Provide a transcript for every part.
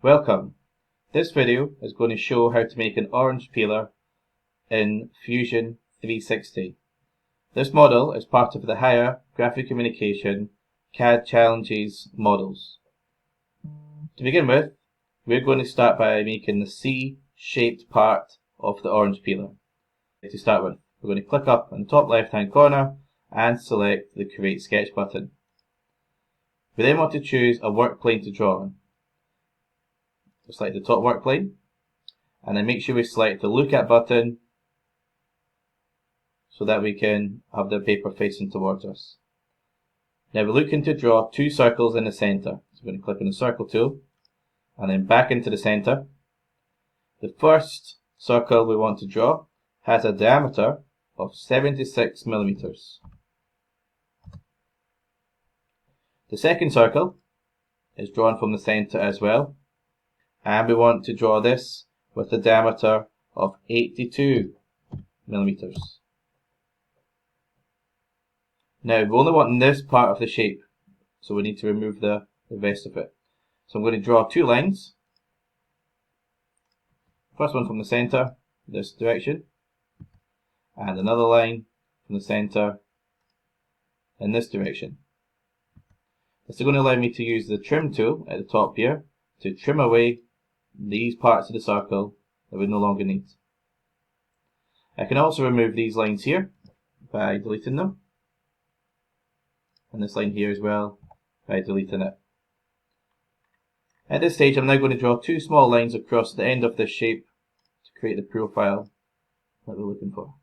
Welcome. This video is going to show how to make an orange peeler in Fusion 360. This model is part of the Higher Graphic Communication CAD Challenges models. To begin with, we're going to start by making the C-shaped part of the orange peeler. To start with, we're going to click up in the top left hand corner and select the Create Sketch button. We then want to choose a work plane to draw on. We'll select the top work plane, and then make sure we select the Look At button so that we can have the paper facing towards us. Now we're looking to draw two circles in the centre. So we're going to click on the circle tool and then back into the centre. The first circle we want to draw has a diameter of 76 millimeters. The second circle is drawn from the centre as well, and we want to draw this with a diameter of 82 millimeters. Now we only want this part of the shape, so we need to remove the rest of it. So I'm going to draw two lines. First one from the centre, this direction, and another line from the centre in this direction. This is going to allow me to use the trim tool at the top here to trim away these parts of the circle that we no longer need. I can also remove these lines here by deleting them, and this line here as well by deleting it. At this stage I'm now going to draw two small lines across the end of this shape to create the profile that we're looking for.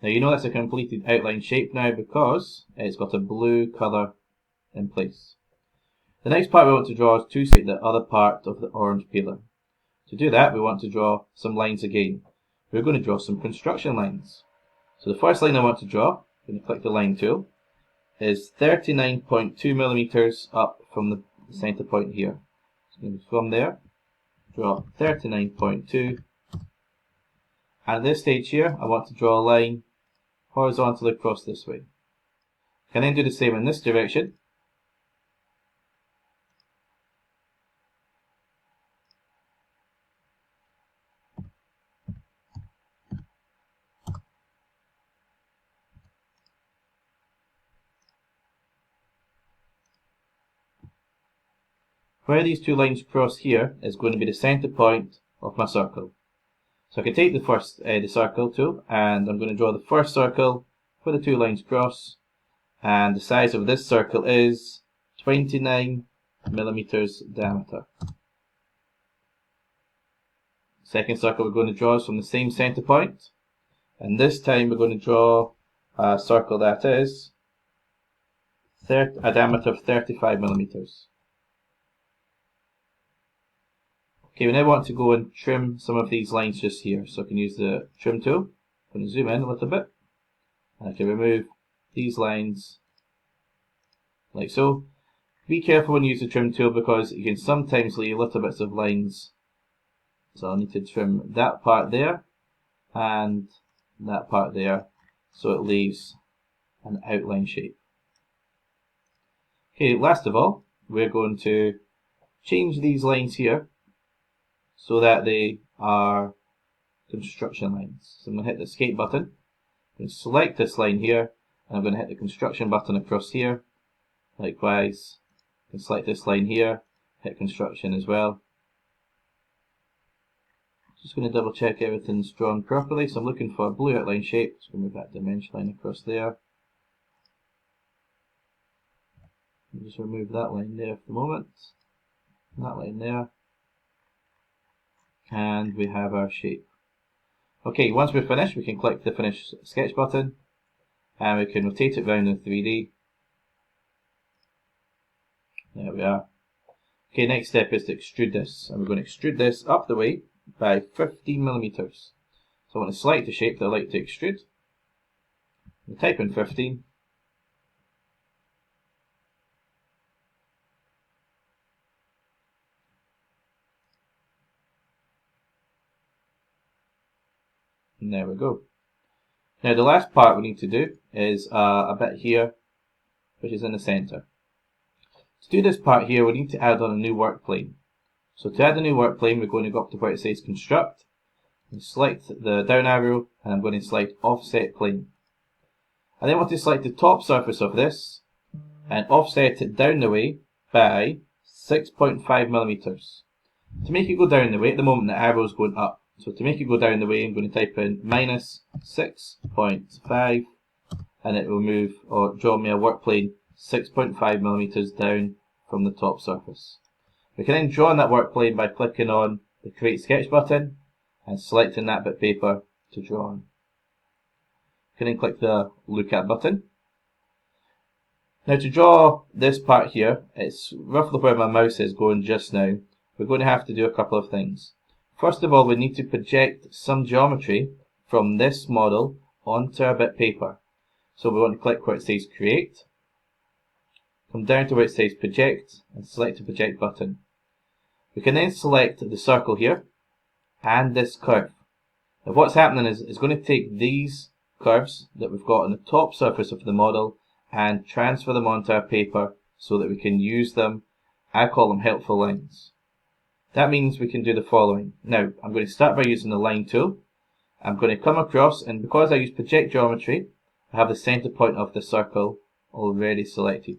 Now you know that's a completed outline shape now because it's got a blue colour in place. The next part we want to draw is to select the other part of the orange peeler. To do that we want to draw some lines again. We're going to draw some construction lines. So the first line I want to draw, I'm going to click the line tool, is 39.2 millimeters up from the centre point here. So from there, draw 39.2, and at this stage here I want to draw a line horizontally across this way. I can then do the same in this direction. Where these two lines cross here is going to be the centre point of my circle. So I can take the circle tool, and I'm going to draw the first circle where the two lines cross, and the size of this circle is 29 millimeters diameter. Second circle we're going to draw is from the same centre point, and this time we're going to draw a circle that is a diameter of 35 millimeters. Okay, we now want to go and trim some of these lines just here. So I can use the trim tool. I'm going to zoom in a little bit, and I can remove these lines like so. Be careful when you use the trim tool because you can sometimes leave little bits of lines. So I'll need to trim that part there and that part there so it leaves an outline shape. Okay, last of all, we're going to change these lines here so that they are construction lines. So I'm going to hit the escape button, I'm going to select this line here, and I'm going to hit the construction button across here. Likewise, I can select this line here, hit construction as well. Just going to double check everything's drawn properly. So I'm looking for a blue outline shape, so move that dimension line across there. I'll just remove that line there for the moment, and that line there. And we have our shape. Okay, once we're finished, we can click the Finish Sketch button, and we can rotate it around in 3D. There we are. Okay, next step is to extrude this, and we're going to extrude this up the way by 15 millimeters. So I want to select the shape that I like to extrude. We type in 15. And there we go. Now the last part we need to do is a bit here, which is in the centre. To do this part here, we need to add on a new work plane. So to add a new work plane, we're going to go up to where it says Construct, and select the down arrow, and I'm going to select Offset Plane. I then want to select the top surface of this, and offset it down the way by 6.5 millimeters. To make it go down the way, at the moment the arrow is going up. So to make it go down the way, I'm going to type in minus 6.5, and it will move or draw me a work plane 6.5 millimeters down from the top surface. We can then draw on that work plane by clicking on the Create Sketch button and selecting that bit of paper to draw on. You can then click the Look At button. Now to draw this part here, it's roughly where my mouse is going just now. We're going to have to do a couple of things. First of all, we need to project some geometry from this model onto a bit of paper. So we want to click where it says Create, come down to where it says Project, and select the Project button. We can then select the circle here and this curve. Now what's happening is it's going to take these curves that we've got on the top surface of the model and transfer them onto our paper so that we can use them. I call them helpful lines. That means we can do the following. Now I'm going to start by using the line tool. I'm going to come across, and because I use project geometry, I have the center point of the circle already selected.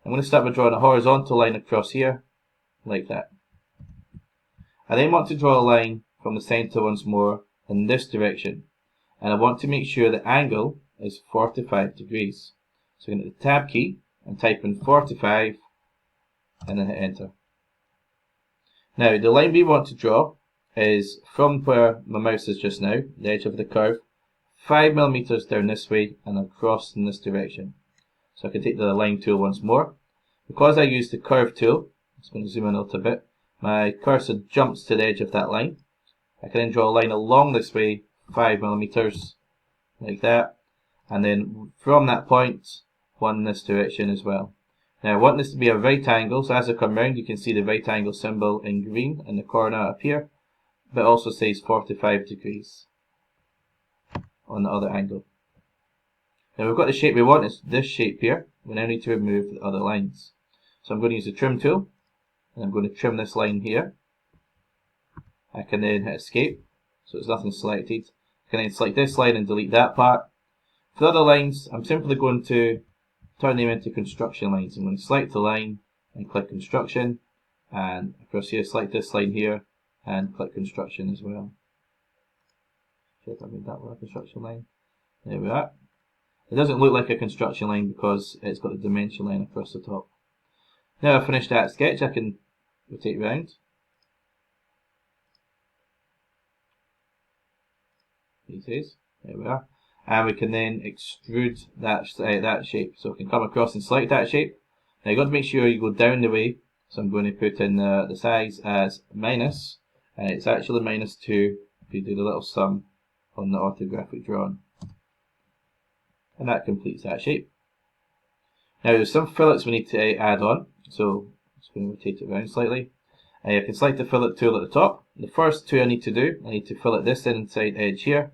I'm going to start by drawing a horizontal line across here, like that. I then want to draw a line from the center once more in this direction, and I want to make sure the angle is 45 degrees. So I'm going to hit the Tab key and type in 45 and then hit Enter. Now the line we want to draw is from where my mouse is just now, the edge of the curve, 5 millimeters down this way and across in this direction. So I can take the line tool once more. Because I use the curve tool, I'm just going to zoom in a little bit, my cursor jumps to the edge of that line. I can then draw a line along this way, 5 millimeters, like that, and then from that point, one in this direction as well. Now I want this to be a right angle, so as I come round you can see the right angle symbol in green in the corner up here, but it also says 45 degrees on the other angle. Now we've got the shape we want, it's this shape here. We now need to remove the other lines. So I'm going to use the Trim tool, and I'm going to trim this line here. I can then hit Escape, so there's nothing selected. I can then select this line and delete that part. For the other lines, I'm simply going to turn them into construction lines. I'm going to select the line and click Construction, and across here select this line here and click Construction as well. Check I made that one a construction line. There we are. It doesn't look like a construction line because it's got a dimension line across the top. Now I've finished that sketch, I can rotate round. There we are. And we can then extrude that shape. So we can come across and select that shape. Now you've got to make sure you go down the way. So I'm going to put in the size as minus, and it's actually -2 if you do the little sum on the orthographic drawing. And that completes that shape. Now there's some fillets we need to add on. So I'm just going to rotate it around slightly. I can select the fillet tool at the top. The first two I need to do, I need to fillet this inside edge here,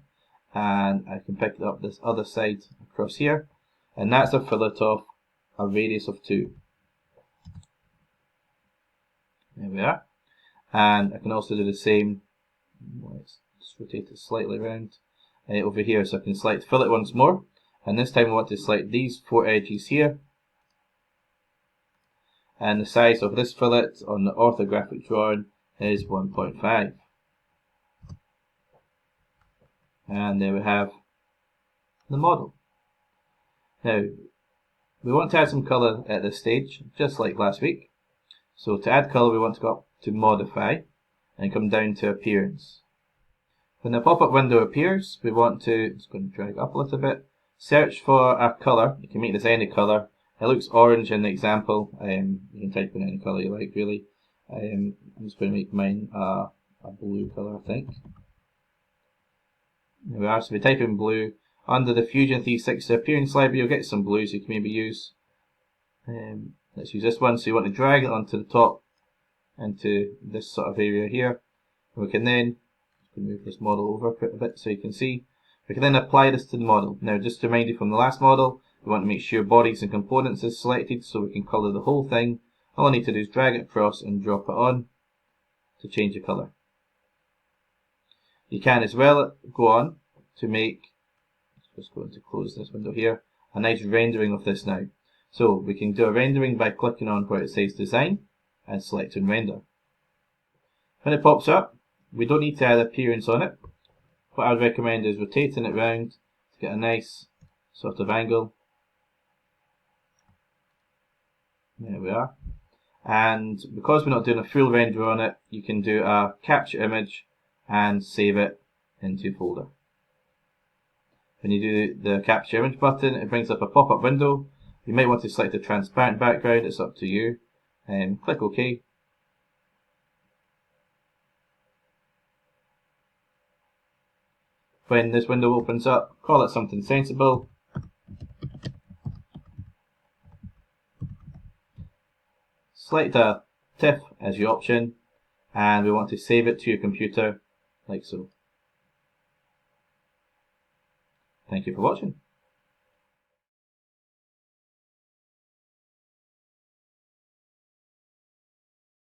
and I can pick up this other side across here, and that's a fillet of a radius of 2. There we are. And I can also do the same, let's just rotate it slightly around over here. So I can select fillet once more, and this time I want to select these 4 edges here, and the size of this fillet on the orthographic drawing is 1.5. And there we have the model. Now, we want to add some colour at this stage, just like last week. So to add colour, we want to go up to Modify and come down to Appearance. When the pop-up window appears, we want to, just going to drag up a little bit, search for a colour. You can make this any colour. It looks orange in the example. You can type in any colour you like, really. I'm just going to make mine a blue colour, I think. There we are. So we type in blue. Under the Fusion 360 Appearance Library, you'll get some blues you can maybe use. Let's use this one. So you want to drag it onto the top, into this sort of area here. And we can then move this model over a bit so you can see. We can then apply this to the model. Now, just to remind you from the last model, we want to make sure bodies and components is selected so we can colour the whole thing All I need to do is drag it across and drop it on to change the colour. You can as well go on to make, just going to close this window here, a nice rendering of this now. So we can do a rendering by clicking on where it says design and selecting render. When it pops up, we don't need to add appearance on it. What I would recommend is rotating it round to get a nice sort of angle. There we are. And because we're not doing a full render on it, you can do a capture image and save it into a folder. When you do the capture image button, it brings up a pop-up window. You might want to select a transparent background, it's up to you. Click OK. When this window opens up, call it something sensible. Select a TIFF as your option, and we want to save it to your computer, like so. Thank you for watching.